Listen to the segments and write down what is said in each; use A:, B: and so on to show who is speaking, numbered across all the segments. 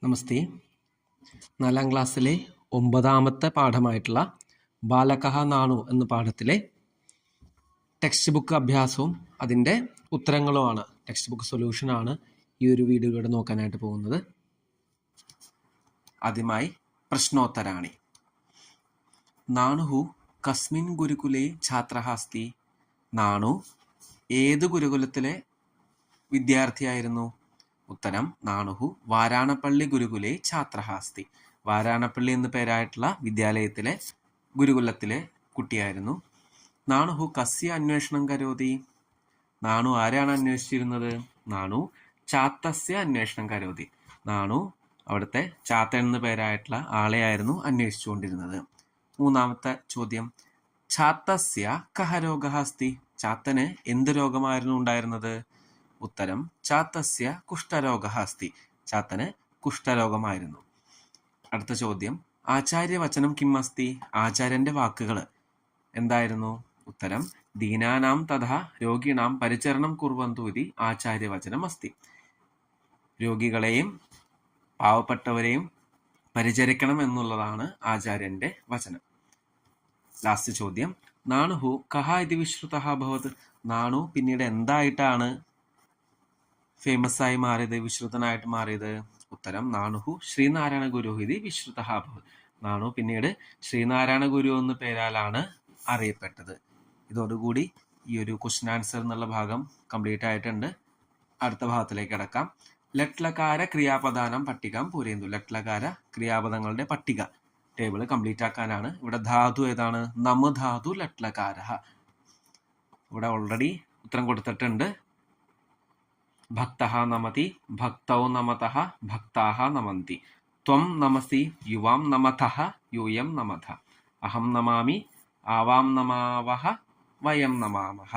A: നമസ്തേ. 4ാം ക്ലാസ്സിലെ 9ാമത്തെ പാഠമായിട്ടുള്ള ബാലകഹ നാണു എന്ന പാഠത്തിലെ text book അഭ്യാസവും അതിൻ്റെ ഉത്തരങ്ങളുമാണ്, ടെക്സ്റ്റ് ബുക്ക് സൊല്യൂഷനാണ് ഈ ഒരു വീഡിയോയിലൂടെ നോക്കാനായിട്ട് പോകുന്നത്. ആദ്യമായി പ്രശ്നോത്തരാണി. നാണു കസ്മിൻ ഗുരുകുലേ ഛാത്രഃ അസ്തി? നാണു ഏത് ഗുരുകുലത്തിലെ വിദ്യാർത്ഥിയായിരുന്നു? ഉത്തരം: നാണു വാരാണപ്പള്ളി ഗുരുകുലേ ഛാത്രഃ അസ്തി. വാരാണപ്പള്ളി എന്ന പേരായിട്ടുള്ള വിദ്യാലയത്തിലെ ഗുരുകുലത്തിലെ കുട്ടിയായിരുന്നു. നാണു കസ്യ അന്വേഷണം കരോതി? നാണു ആരെയാണ് അന്വേഷിച്ചിരുന്നത്? നാണു ചാത്തസ്യ അന്വേഷണം കരോതി. നാണു അവിടുത്തെ ചാത്തൻ എന്ന പേരായിട്ടുള്ള ആളെയായിരുന്നു അന്വേഷിച്ചുകൊണ്ടിരുന്നത്. 3ാമത്തെ ചോദ്യം: ചാത്തസ്യ കഹ രോഗഃ അസ്തി? ചാത്തന് എന്ത് രോഗമായിരുന്നു ഉണ്ടായിരുന്നത്? ഉത്തരം: ചാത്തസ്യ കുഷ്ഠരോഗഃ അസ്തി. ചാത്തന് കുഷ്ഠരോഗമായിരുന്നു. അടുത്ത ചോദ്യം: ആചാര്യവചനം കിം അസ്തി? ആചാര്യന്റെ വാക്കുകൾ എന്തായിരുന്നു? ഉത്തരം: ദീനാനാം തഥാ രോഗിണാം പരിചരണം കുർവന്തു ഇതി ആചാര്യവചനം അസ്തി. രോഗികളെയും പാവപ്പെട്ടവരെയും പരിചരിക്കണം എന്നുള്ളതാണ് ആചാര്യന്റെ വചനം. ലാസ്റ്റ് ചോദ്യം: നാണു കഹ ഇതി വിശ്രുതഃ അഭവത്? നാണു പിന്നീട് എന്തായിട്ടാണ് ഫേമസ് ആയി മാറിയത്, വിശ്രുതനായിട്ട് മാറിയത്? ഉത്തരം: നാണു ശ്രീനാരായണ ഗുരു ഇതി വിശ്രുതഃ അഭവത്. നാണു പിന്നീട് ശ്രീനാരായണ ഗുരു എന്ന പേരാലാണ് അറിയപ്പെട്ടത്. ഇതോടുകൂടി ഈ ഒരു ക്വസ്റ്റ്യൻ ആൻസർ എന്നുള്ള ഭാഗം കംപ്ലീറ്റ് ആയിട്ടുണ്ട്. അടുത്ത ഭാഗത്തിലേക്ക് കിടക്കാം. ലട്ലകാര ക്രിയാപദാനം പട്ടികം പൂരേന്തു. ലട്ലകാര ക്രിയാപദങ്ങളുടെ പട്ടിക ടേബിൾ കംപ്ലീറ്റ് ആക്കാനാണ്. ഇവിടെ ധാതു ഏതാണ്? നമ ധാതു ലട്ലകാര. ഇവിടെ ഓൾറെഡി ഉത്തരം കൊടുത്തിട്ടുണ്ട്. ഭക്തഃ നമതി, ഭക്തൗ നമതഃ, ഭക്താഃ നമന്തി. ത്വം നമസി, യുവാം നമതഃ, യൂയം നമഥ. അഹം നമാമി, ആവാം നമാവഹ, വയം നമാമഹ.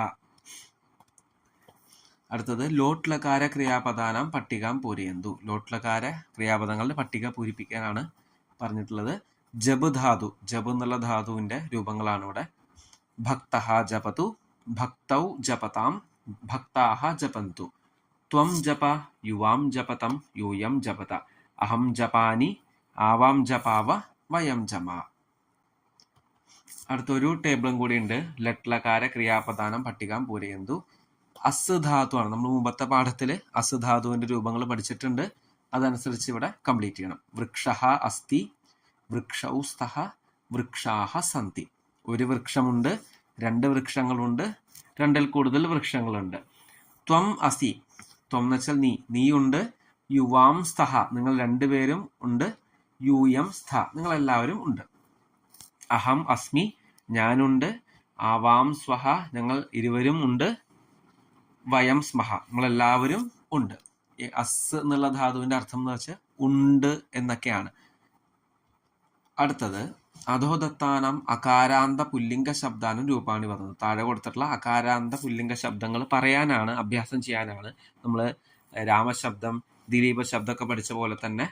A: അടുത്തത് ലോട്ട്ലകാര ക്രിയാപദാനം പട്ടികം പൂരയന്തു. ലോട്ട്ലകാര ക്രിയാപദങ്ങളുടെ പട്ടിക പൂരിപ്പിക്കാനാണ് പറഞ്ഞിട്ടുള്ളത്. ജബ് ധാതു, ജബ് എന്നുള്ള ധാതുവിന്റെ രൂപങ്ങളാണ് ഇവിടെ. ഭക്തഃ ജപതു, ഭക്തൗ ജപതാം, ഭക്താഃ ജപന്തു. ത്വം ജപ, യുവാം ജപതം, യൂയം ജപത. അഹം ജപാനി, ആവാം ജപാവ, വയം ജമ. അടുത്തൊരു ടേബിളും കൂടി ഉണ്ട്. ലട്ലകാര ക്രിയാപദാനം പട്ടികം പൂരയന്തു. അസ് ധാതു ആണ്. നമ്മൾ മുമ്പത്തെ പാഠത്തിൽ അസ് ധാതുവിന്റെ രൂപങ്ങൾ പഠിച്ചിട്ടുണ്ട്. അതനുസരിച്ച് ഇവിടെ കംപ്ലീറ്റ് ചെയ്യണം. വൃക്ഷഃ അസ്തി, വൃക്ഷൗ സ്തഃ, വൃക്ഷാഃ സന്തി. ഒരു വൃക്ഷമുണ്ട്, 2 വൃക്ഷങ്ങളുണ്ട്, 2ൽ കൂടുതൽ വൃക്ഷങ്ങളുണ്ട്. ത്വം അസി, ത്വം എന്ന് വെച്ചാൽ നീ, നീയുണ്ട്. യുവാം സ്തഃ, നിങ്ങൾ 2 പേരും ഉണ്ട്. യൂയം സ്ഥ, നിങ്ങൾ എല്ലാവരും ഉണ്ട്. അഹം അസ്മി, ഞാനുണ്ട്. ആവാം സ്വഹ, ഞങ്ങൾ ഇരുവരും ഉണ്ട്. വയം സ്മഹ, നമ്മളെല്ലാവരും ഉണ്ട്. ഈ അസ് എന്നുള്ള ധാതുവിന്റെ അർത്ഥം എന്ന് വെച്ചാൽ ഉണ്ട് എന്നൊക്കെയാണ്. അടുത്തത് അധോദത്താനം അകാരാന്ത പുല്ലിംഗ ശബ്ദാനും രൂപാണി പറഞ്ഞത്. താഴെ കൊടുത്തിട്ടുള്ള അകാരാന്ത പുല്ലിംഗ ശബ്ദങ്ങൾ പറയാനാണ്, അഭ്യാസം ചെയ്യാനാണ്. നമ്മൾ രാമശബ്ദം, ദിലീപ ശബ്ദമൊക്കെ പഠിച്ച പോലെ തന്നെ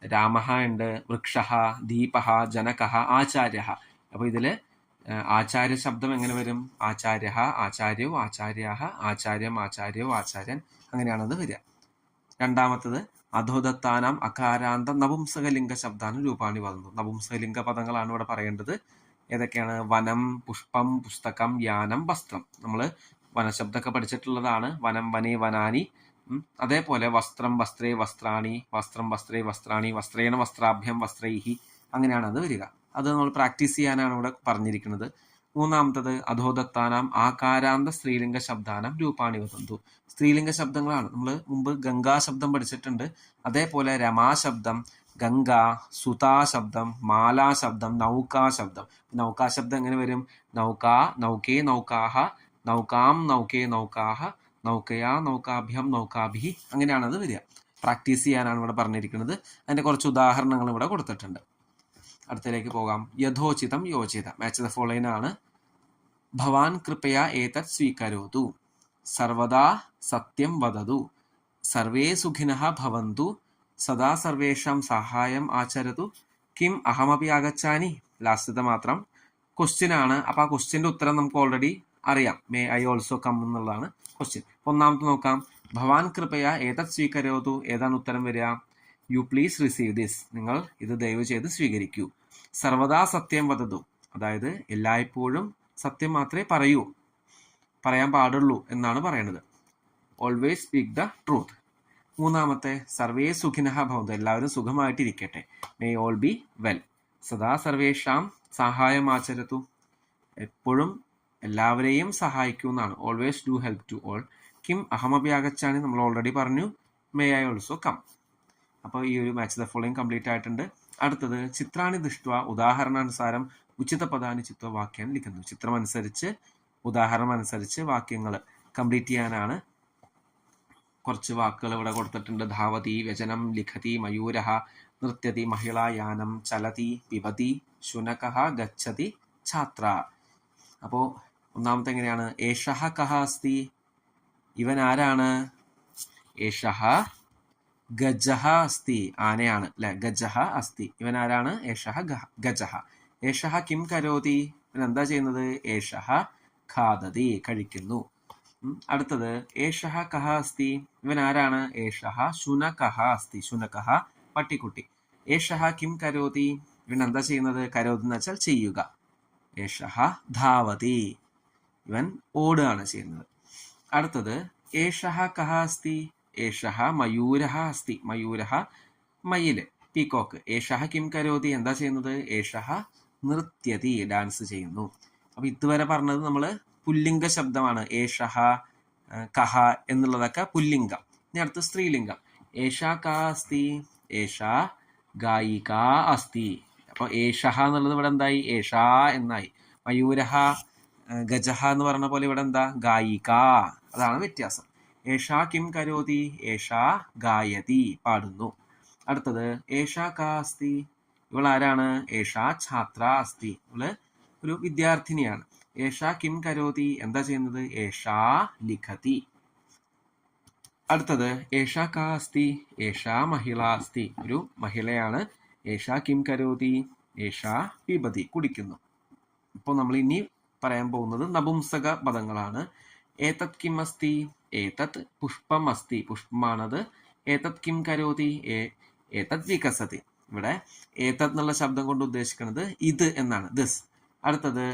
A: രാമഃ ഉണ്ട്, വൃക്ഷഃ, ദീപഃ, ജനകഃ, ആചാര്യഃ. അപ്പൊ ഇതില് ആചാര്യ ശബ്ദം എങ്ങനെ വരും? ആചാര്യഃ, ആചാര്യോ, ആചാര്യാഃ, ആചാര്യം, ആചാര്യോ, ആചാര്യൻ, അങ്ങനെയാണത് വരിക. രണ്ടാമത്തത് അധോദത്താനം അകാരാന്ത നപുംസകലിംഗ ശബ്ദാനും രൂപാണി വന്നു. നപുംസകലിംഗ പദങ്ങളാണ് ഇവിടെ പറയേണ്ടത്. ഏതൊക്കെയാണ്? വനം, പുഷ്പം, പുസ്തകം, യാനം, വസ്ത്രം. നമ്മൾ വനശബ്ദമൊക്കെ പഠിച്ചിട്ടുള്ളതാണ്. വനം, വനേ, വനാനി. അതേപോലെ വസ്ത്രം, വസ്ത്രേ, വസ്ത്രാണി, വസ്ത്രം, വസ്ത്രേ, വസ്ത്രാണി, വസ്ത്രേണ, വസ്ത്രാഭ്യം, വസ്ത്രൈഹി, അങ്ങനെയാണ് അത് വരിക. അത് നമ്മൾ പ്രാക്ടീസ് ചെയ്യാനാണ് ഇവിടെ പറഞ്ഞിരിക്കുന്നത്. മൂന്നാമത്തത് അധോദത്താനം ആകാരാന്ത സ്ത്രീലിംഗ ശബ്ദാനം രൂപാണി വന്നു. സ്ത്രീലിംഗ ശബ്ദങ്ങളാണ്. നമ്മൾ മുമ്പ് ഗംഗാ ശബ്ദം പഠിച്ചിട്ടുണ്ട്. അതേപോലെ രമാശബ്ദം, ഗംഗ, സുതാ ശബ്ദം, മാലാ ശബ്ദം, നൗകാ ശബ്ദം. നൗകാ ശബ്ദം എങ്ങനെ വരും? നൗകാ, നൗകേ, നൗകാഹ, നൗകാം, നൗകേ, നൗകാഹ, നൗകയാ, നൗകാഭ്യം, നൗകാഭി, അങ്ങനെയാണത് വരിക. പ്രാക്ടീസ് ചെയ്യാനാണ് ഇവിടെ പറഞ്ഞിരിക്കുന്നത്. അതിന്റെ കുറച്ച് ഉദാഹരണങ്ങൾ ഇവിടെ കൊടുത്തിട്ടുണ്ട്. അടുത്തതിലേക്ക് പോകാം. യഥോചിതം യോജിത. മാച്ച് ദ ഫോളോയിങ് ആണ്. ഭവാൻ കൃപയാ ഏതത് സ്വീകരോതു. സർവദാ സത്യം വദതു. സർവേ സുഖിനഃ ഭവന്തു. സദാ സർവേഷാം സഹായം ആചരതു. കിം അഹമപി ആഗച്ഛാനി. ലാസ്റ്റത്തെ മാത്രം ക്വസ്റ്റ്യൻ ആണ്. അപ്പൊ ആ ക്വസ്റ്റ്യന്റെ ഉത്തരം നമുക്ക് ഓൾറെഡി അറിയാം. മേ ഐ ഓൾസോ കം എന്നുള്ളതാണ് ക്വസ്റ്റ്യൻ. ഒന്നാമത്തെ നോക്കാം. ഭവാൻ കൃപയാ ഏതത് സ്വീകരോതു. ഏതാണ് ഉത്തരം വരിക? യു പ്ലീസ് റിസീവ് ദിസ്, നിങ്ങൾ ഇത് ദയവ് ചെയ്ത് സ്വീകരിക്കൂ. സർവദാ സത്യം വദതു, അതായത് എല്ലായ്പ്പോഴും സത്യം മാത്രമേ പറയാൻ പാടുള്ളൂ എന്നാണ് പറയുന്നത്. Always speak the truth. മൂന്നാമത്തെ സർവേ സുഖിനഃ ഭവന്തു, എല്ലാവരും സുഖമായിട്ടിരിക്കട്ടെ. May all be well. സദാ സർവേഷാം സഹായം ആചരത്തു, എപ്പോഴും എല്ലാവരെയും സഹായിക്കൂ എന്നാണ്. Always do help to all. കിം അഹമപി ആഗച്ഛാമി, നമ്മൾ ഓൾറെഡി പറഞ്ഞു. May I also come. അപ്പോൾ ഈ ഒരു മാച്ച് ദ ഫോളോയിങ് കംപ്ലീറ്റ് ആയിട്ടുണ്ട്. അടുത്തത് ചിത്രാണി ദൃഷ്ട്വ ഉദാഹരണാനുസാരം ഉചിത പദാനി ചിത്വ വാക്യാൻ ലിഖിക്കുന്നു. ചിത്രം അനുസരിച്ച് ഉദാഹരണം അനുസരിച്ച് വാക്യങ്ങൾ കംപ്ലീറ്റ് ചെയ്യാനാണ്. കുറച്ച് വാക്കുകൾ ഇവിടെ കൊടുത്തിട്ടുണ്ട്. ധാവതി, വ്യജനം, ലിഖതി, മയൂരഃ, നൃത്യതി, മഹിളായാനം, ചലതി, പിബതി, ശുനകഃ, ഗച്ഛതി, ഛാത്ര. അപ്പോൾ ഒന്നാമത്തെ എങ്ങനെയാണ്? ഏഷഃ കഃ അസ്തി, ഇവൻ ആരാണ്? ഏഷഃ ഗജഃ അസ്തി, ആനയാണ് അല്ലെ. ഗജഃ അസ്തി, ഇവൻ ആരാണ്? ഏഷഃ ഗജഃ. ഏഷഃ കിം കരോതി, ഇവൻ എന്താ ചെയ്യുന്നത്? ഏഷഃ ഖാദതി, കഴിക്കുന്നു. അടുത്തത് ഏഷഃ കഃ അസ്തി, ഇവൻ ആരാണ്? ഏഷഃ ശുനകഃ അസ്തി, ശുനകഃ പട്ടിക്കുട്ടി. ഏഷഃ കിം കരോതി, ഇവൻ എന്താ ചെയ്യുന്നത്? കരോതി എന്ന് വെച്ചാൽ ചെയ്യുക. ഏഷഃ ധാവതി, ഇവൻ ഓടുകയാണ് ചെയ്യുന്നത്. അടുത്തത് ഏഷഃ കഃ അസ്തി, ഏഷഃ മയൂരഃ അസ്തി, മയൂരഃ മയില്, പീകോക്ക്. ഏഷഃ കിം കരോതി, എന്താ ചെയ്യുന്നത്? ഏഷഃ നൃത്യതി, ഡാൻസ് ചെയ്യുന്നു. അപ്പൊ ഇതുവരെ പറഞ്ഞത് നമ്മള് പുല്ലിംഗ ശബ്ദമാണ്. ഏഷഃ കഹ എന്നുള്ളതൊക്കെ പുല്ലിംഗം. ഇനി അടുത്ത സ്ത്രീലിംഗം. ഏഷാ കാ അസ്തി, ഏഷാ ഗായിക അസ്തി. അപ്പൊ ഏഷഃ എന്നുള്ളത് ഇവിടെ എന്തായി? ഏഷാ എന്നായി. മയൂരഃ ഗജഃ എന്ന് പറഞ്ഞ പോലെ ഇവിടെ എന്താ? ഗായിക. അതാണ് വ്യത്യാസം. ഏഷാ കിം കരോതി, ഏഷാ ഗായതി, പാടുന്നു. അടുത്തത് ഏഷാ കാ അസ്തി, ഇവൾ ആരാണ്? ഏഷാ ഛാത്ര അസ്തി, ഇവള് ഒരു വിദ്യാർത്ഥിനിയാണ്. ഏഷാ കിം കരോതി, എന്താ ചെയ്യുന്നത്? ഏഷാ ലിഖതി. അടുത്തത് ഏഷാ കാ അസ്തി, ഏഷാ മഹിള അസ്തി, ഒരു മഹിളയാണ്. ഏഷാ കിം കരോതി, ഏഷാ പിബതി, കുടിക്കുന്നു. ഇപ്പോൾ നമ്മൾ ഇനി പറയാൻ പോകുന്നത് നപുംസക പദങ്ങളാണ്. ഏതത് കിം അസ്തി, ഏതത് പുഷ്പം അസ്തി, പുഷ്പമാണത്. ഏതത് കിം കരോതി, ഏതത് വികസതി. ഇവിടെ ഏതത് എന്നുള്ള ശബ്ദം കൊണ്ട് ഉദ്ദേശിക്കുന്നത് ഇത് എന്നാണ്, ദിസ്. അടുത്തത്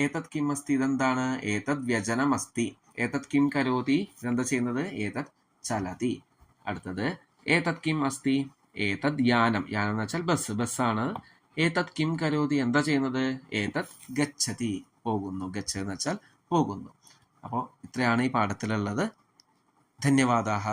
A: ഏതത് കിം അസ്തി, ഇതെന്താണ്? ഏതത് വ്യജനം അസ്തി. ഏതത് കിം കരോതി, ഇതെന്താ ചെയ്യുന്നത്? ഏതത് ചലതി. അടുത്തത് ഏതത് കിം അസ്തി, ഏതത് യാനം, യാനം എന്ന് വെച്ചാൽ ബസ്, ബസ്സാണ്. ഏതത് കിം കരോതി, എന്താ ചെയ്യുന്നത്? ഏതത് ഗച്ഛതി, പോകുന്നു. ഗച്ഛ എന്ന് വെച്ചാൽ പോകുന്നു. അപ്പോൾ ഇത്രയാണ് ഈ പാഠത്തിലുള്ളത്. ധന്യവാദാഹ.